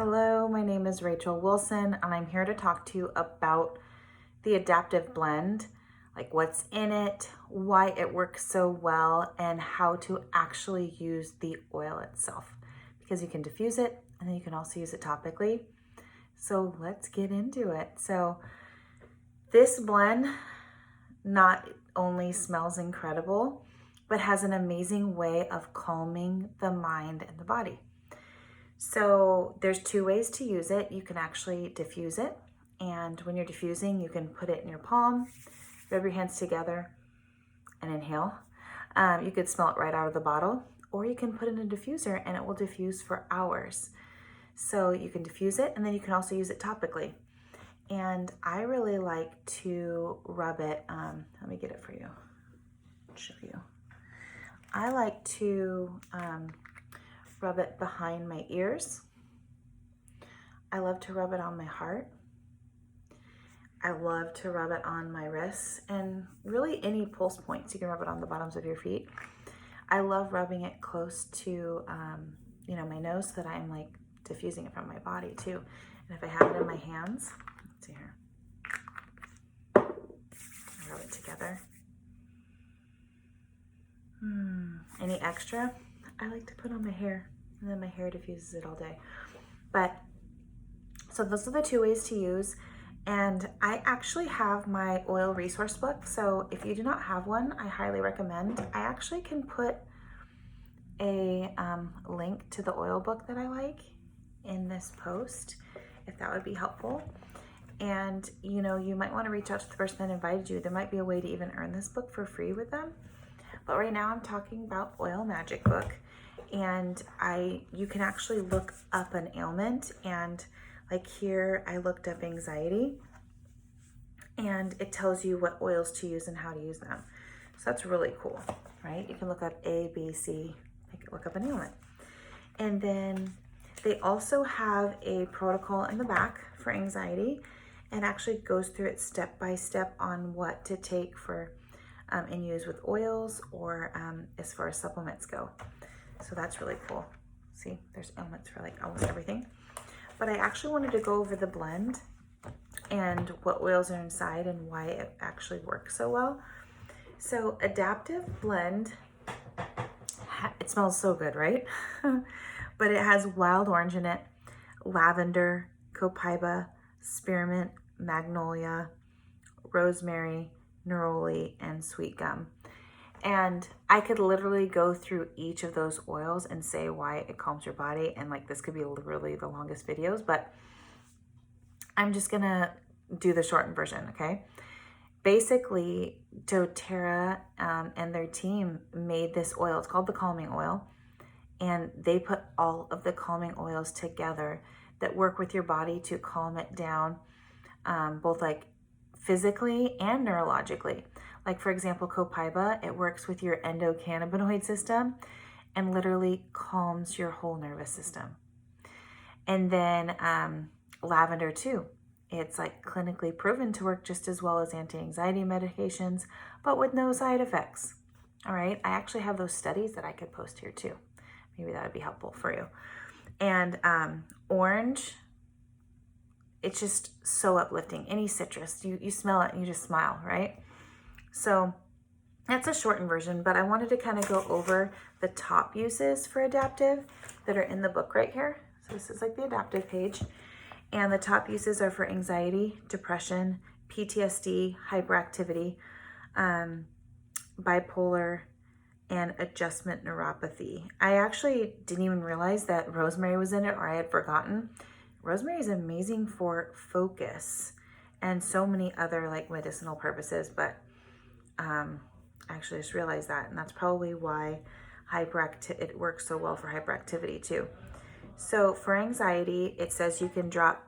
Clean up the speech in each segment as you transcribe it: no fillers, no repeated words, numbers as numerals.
Hello, my name is Rachel Wilson, and I'm here to talk to you about the Adaptiv blend, like what's in it, why it works so well, and how to actually use the oil itself. Because you can diffuse it, and then you can also use it topically. So let's get into it. So this blend not only smells incredible, but has an amazing way of calming the mind and the body. So there's two ways to use it. You can actually diffuse it. And when you're diffusing, you can put it in your palm, rub your hands together and inhale. You could smell it right out of the bottle, or you can put it in a diffuser and it will diffuse for hours. So you can diffuse it, and then you can also use it topically. And I really like to rub it, let me get it for you, show you. I like to rub it behind my ears. I love to rub it on my heart. I love to rub it on my wrists and really any pulse points. You can rub it on the bottoms of your feet. I love rubbing it close to, my nose so that I'm like diffusing it from my body too. And if I have it in my hands, let's see here. I rub it together. Any extra, I like to put on my hair, and then my hair diffuses it all day. But so those are the two ways to use. And I actually have my oil resource book. So if you do not have one, I highly recommend. I actually can put a link to the oil book that I like in this post, if that would be helpful. And you might want to reach out to the person that invited you. There might be a way to even earn this book for free with them. But right now I'm talking about Oil Magic book, and you can actually look up an ailment, and like here I looked up anxiety, and it tells you what oils to use and how to use them. So that's really cool, right? You can look up A, B, C, look up an ailment. And then they also have a protocol in the back for anxiety, and actually goes through it step by step on what to take for and use with oils, or as far as supplements go. So that's really cool. See, there's ailments for like almost everything. But I actually wanted to go over the blend and what oils are inside and why it actually works so well. So Adaptiv blend, it smells so good, right? But it has wild orange in it, lavender, copaiba, spearmint, magnolia, rosemary, neroli, and sweet gum. And I could literally go through each of those oils and say why it calms your body, and like this could be literally the longest videos, but I'm just gonna do the shortened version, okay? Basically, doTERRA and their team made this oil. It's called the calming oil, and they put all of the calming oils together that work with your body to calm it down, both like physically and neurologically. Like for example, copaiba, it works with your endocannabinoid system and literally calms your whole nervous system. And then lavender too. It's like clinically proven to work just as well as anti-anxiety medications, but with no side effects. All right, I actually have those studies that I could post here too. Maybe that would be helpful for you. And orange, it's just so uplifting. Any citrus, you smell it and you just smile, right? So that's a shortened version, but I wanted to kind of go over the top uses for Adaptiv that are in the book right here. So this is like the Adaptiv page. And the top uses are for anxiety, depression, PTSD, hyperactivity, bipolar, and adjustment neuropathy. I actually didn't even realize that rosemary was in it, or I had forgotten. Rosemary is amazing for focus and so many other like medicinal purposes, but I actually just realized that, and that's probably why it works so well for hyperactivity too. So for anxiety, it says you can drop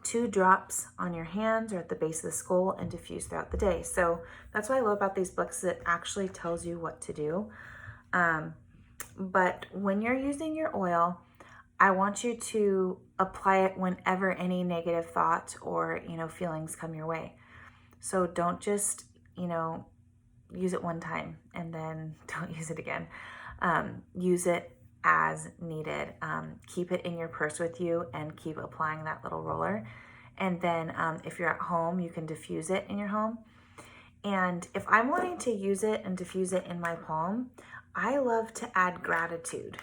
2 drops on your hands or at the base of the skull and diffuse throughout the day. So that's what I love about these books. It actually tells you what to do. But when you're using your oil, I want you to apply it whenever any negative thoughts or, feelings come your way. So don't just, use it one time and then don't use it again. Use it as needed. Keep it in your purse with you and keep applying that little roller. And then if you're at home, you can diffuse it in your home. And if I'm wanting to use it and diffuse it in my palm, I love to add gratitude,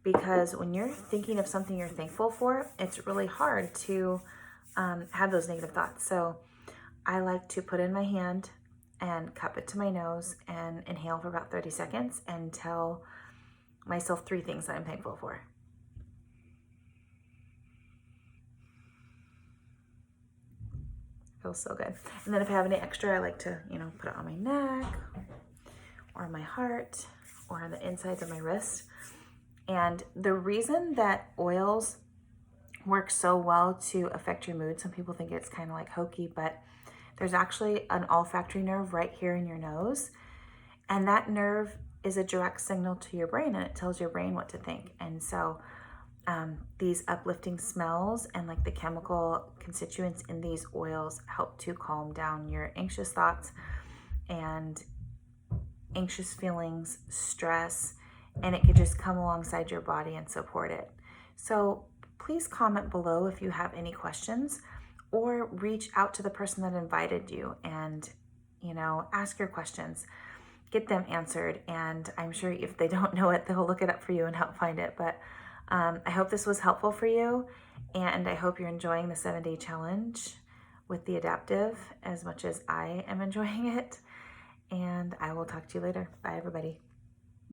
because when you're thinking of something you're thankful for, it's really hard to have those negative thoughts. So I like to put in my hand and cup it to my nose and inhale for about 30 seconds and tell myself 3 things that I'm thankful for. Feels so good. And then if I have any extra, I like to, put it on my neck or my heart or on the insides of my wrist. And the reason that oils work so well to affect your mood, some people think it's kind of like hokey, but there's actually an olfactory nerve right here in your nose. And that nerve is a direct signal to your brain, and it tells your brain what to think. And so these uplifting smells and like the chemical constituents in these oils help to calm down your anxious thoughts and anxious feelings, stress, and it could just come alongside your body and support it. So please comment below if you have any questions, or reach out to the person that invited you and, ask your questions, get them answered. And I'm sure if they don't know it, they'll look it up for you and help find it. But I hope this was helpful for you, and I hope you're enjoying the 7-day challenge with the Adaptiv as much as I am enjoying it. And I will talk to you later. Bye, everybody.